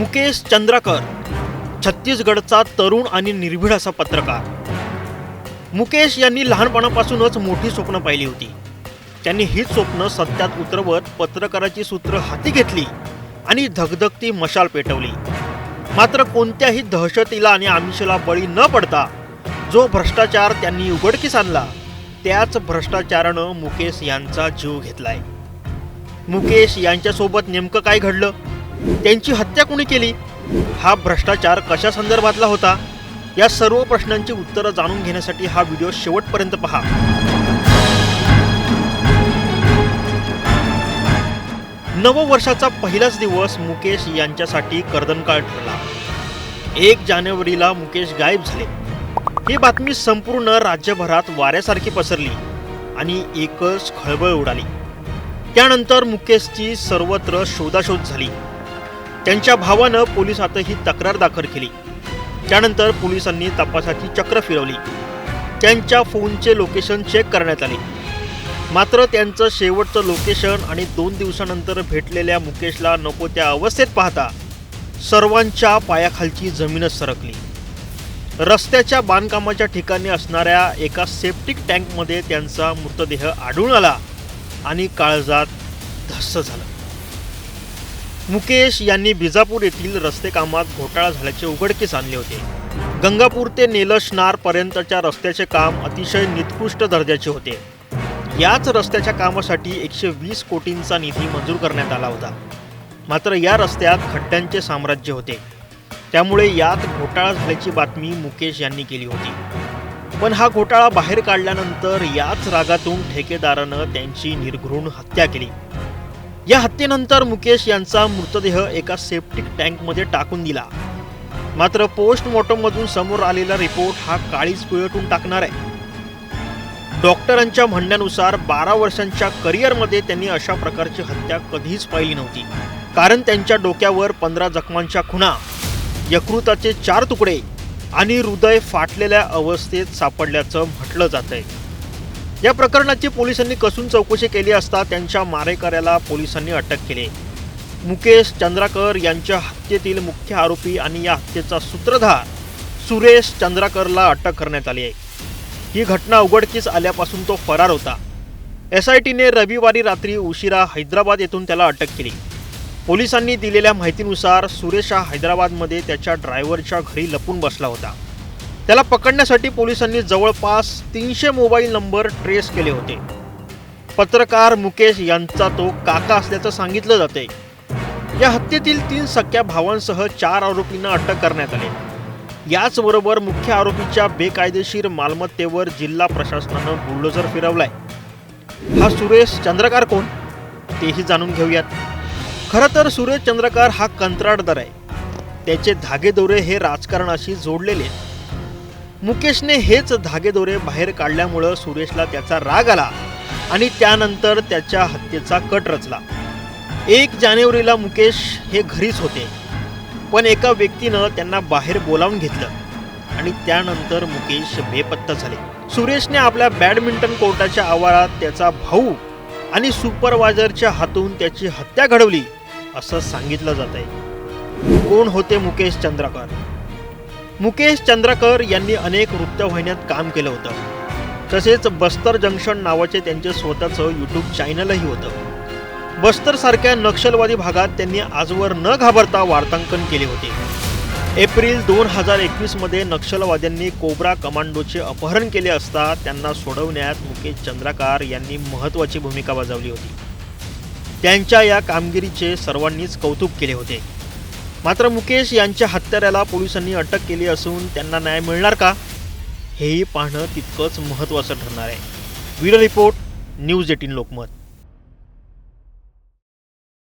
मुकेश चंद्राकर छत्तीसगडचा तरुण आणि निर्भीड असा पत्रकार। मुकेश यांनी लहानपणापासूनच मोठी स्वप्न पाहिली होती। त्यांनी हीच स्वप्न सत्यात उतरवत पत्रकाराची सूत्र हाती घेतली आणि धगधगती मशाल पेटवली। मात्र कोणत्याही दहशतीला आणि आमिषाला बळी न पडता जो भ्रष्टाचार त्यांनी उघडकीस आणला त्याच भ्रष्टाचारानं मुकेश यांचा जीव घेतलाय। मुकेश यांच्यासोबत नेमकं काय घडलं, त्यांची हत्या कोणी केली, हा भ्रष्टाचार कशा संदर्भातला होता, या सर्व प्रश्नांची उत्तरं जाणून घेण्यासाठी हा व्हिडिओ शेवटपर्यंत पहा। नववर्षाचा पहिलाच दिवस मुकेश यांच्यासाठी कर्दनकाळ ठरला। 1 जानेवारीला मुकेश गायब झाले। ही बातमी संपूर्ण राज्यभरात वाऱ्यासारखी पसरली आणि एकच खळबळ उडाली। त्यानंतर मुकेशची सर्वत्र शोधाशोध झाली। त्यांच्या भावानं पोलिसातही तक्रार दाखल केली। त्यानंतर पोलिसांनी तपासाची चक्र फिरवली। त्यांच्या फोनचे लोकेशन चेक करण्यात आले। मात्र त्यांचं शेवटचं लोकेशन आणि 2 दिवसानंतर भेटलेल्या मुकेशला नको त्या अवस्थेत पाहता सर्वांच्या पायाखालची जमीनच सरकली। रस्त्याच्या बांधकामाच्या ठिकाणी असणाऱ्या एका सेप्टिक टँकमध्ये त्यांचा मृतदेह आढळून आला आणि काळजात धस्स झालं। मुकेश यांनी बिजापूर येथील रस्ते कामात घोटाळा झाल्याचे उघडकीस आणले होते। गंगापूर ते नेलशनार पर्यंतच्या रस्त्याचे काम अतिशय निकृष्ट दर्जाचे होते। याच रस्त्याच्या कामासाठी 120 कोटींचा निधी मंजूर करण्यात आला होता। मात्र या रस्त्यात खड्ड्यांचे साम्राज्य होते, त्यामुळे यात घोटाळा झाल्याची बातमी मुकेश यांनी केली होती। पण हा घोटाळा बाहेर काढल्यानंतर याच रागातून ठेकेदारानं त्यांची निर्घृण हत्या केली। या हत्येनंतर मुकेश यांचा मृतदेह एका सेप्टिक टँकमध्ये टाकून दिला। मात्र पोस्टमॉर्टममधून समोर आलेला रिपोर्ट हा काळीच पिळवटून टाकणार आहे। डॉक्टरांच्या म्हणण्यानुसार 12 वर्षांच्या करिअरमध्ये त्यांनी अशा प्रकारची हत्या कधीच पाहिली नव्हती, कारण त्यांच्या डोक्यावर 15 जखमांच्या खुणा, यकृताचे 4 तुकडे आणि हृदय फाटलेल्या अवस्थेत सापडल्याचं म्हटलं जातंय। या प्रकरणाची पोलिसांनी कसून चौकशी केली असता त्यांच्या मारेकऱ्याला पोलिसांनी अटक केली। मुकेश चंद्राकर यांच्या हत्येतील मुख्य आरोपी आणि या हत्येचा सूत्रधार सुरेश चंद्राकरला अटक करण्यात आली आहे। ही घटना उघडकीस आल्यापासून तो फरार होता। SITने रविवारी रात्री उशिरा हैदराबाद येथून त्याला अटक केली। पोलिसांनी दिलेल्या माहितीनुसार सुरेश हा हैदराबादमध्ये त्याच्या ड्रायव्हरच्या घरी लपून बसला होता। त्याला पकडण्यासाठी पोलिसांनी जवळपास 300 मोबाईल नंबर ट्रेस केले होते। पत्रकार मुकेश यांचा तो काका असल्याचं सांगितलं जाते। या हत्येतील 3 सख्या भावांसह 4 आरोपींना अटक करण्यात आली। याचबरोबर मुख्य आरोपीच्या बेकायदेशीर मालमत्तेवर जिल्हा प्रशासनानं बुलडोझर फिरवलाय। हा सुरेश चंद्रकार कोण, तेही जाणून घेऊयात। खरं तर सुरेश चंद्रकार हा कंत्राटदार आहे। त्याचे धागेदोरे हे राजकारणाशी जोडलेले आहेत। मुकेशने हेच धागेदोरे बाहेर काढल्यामुळं सुरेशला त्याचा राग आला आणि त्यानंतर त्याच्या हत्येचा कट रचला। 1 जानेवारीला मुकेश हे घरीच होते, पण एका व्यक्तीनं त्यांना बाहेर बोलावून घेतलं आणि त्यानंतर मुकेश बेपत्ता झाले। सुरेशने आपल्या बॅडमिंटन कोर्टाच्या आवारात त्याचा भाऊ आणि सुपरवायझरच्या हातून त्याची हत्या घडवली असं सांगितलं जात आहे। कोण होते मुकेश चंद्राकर? मुकेश चंद्राकर यांनी अनेक वृत्तवाहिन्यात काम केलं होतं। तसेच बस्तर जंक्शन नावाचे त्यांचे स्वतःचं YouTube चॅनलही होतं। बस्तर सारख्या नक्षलवादी भागात त्यांनी आजवर न घाबरता वार्तांकन केले होते। एप्रिल 2021 मध्ये नक्षलवाद्यांनी कोब्रा कमांडोचे अपहरण केले असता त्यांना सोडवण्यात मुकेश चंद्राकर यांनी महत्त्वाची भूमिका बजावली होती। त्यांच्या या कामगिरीचे सर्वांनीच कौतुक केले होते। मात्र मुकेश यांच्या हत्याऱ्याला पोलिसांनी अटक केली असून त्यांना न्याय मिळणार का, हेही पाहणं तितकंच महत्त्वाचं ठरणार आहे। Bureau report, news 18 Lokmat.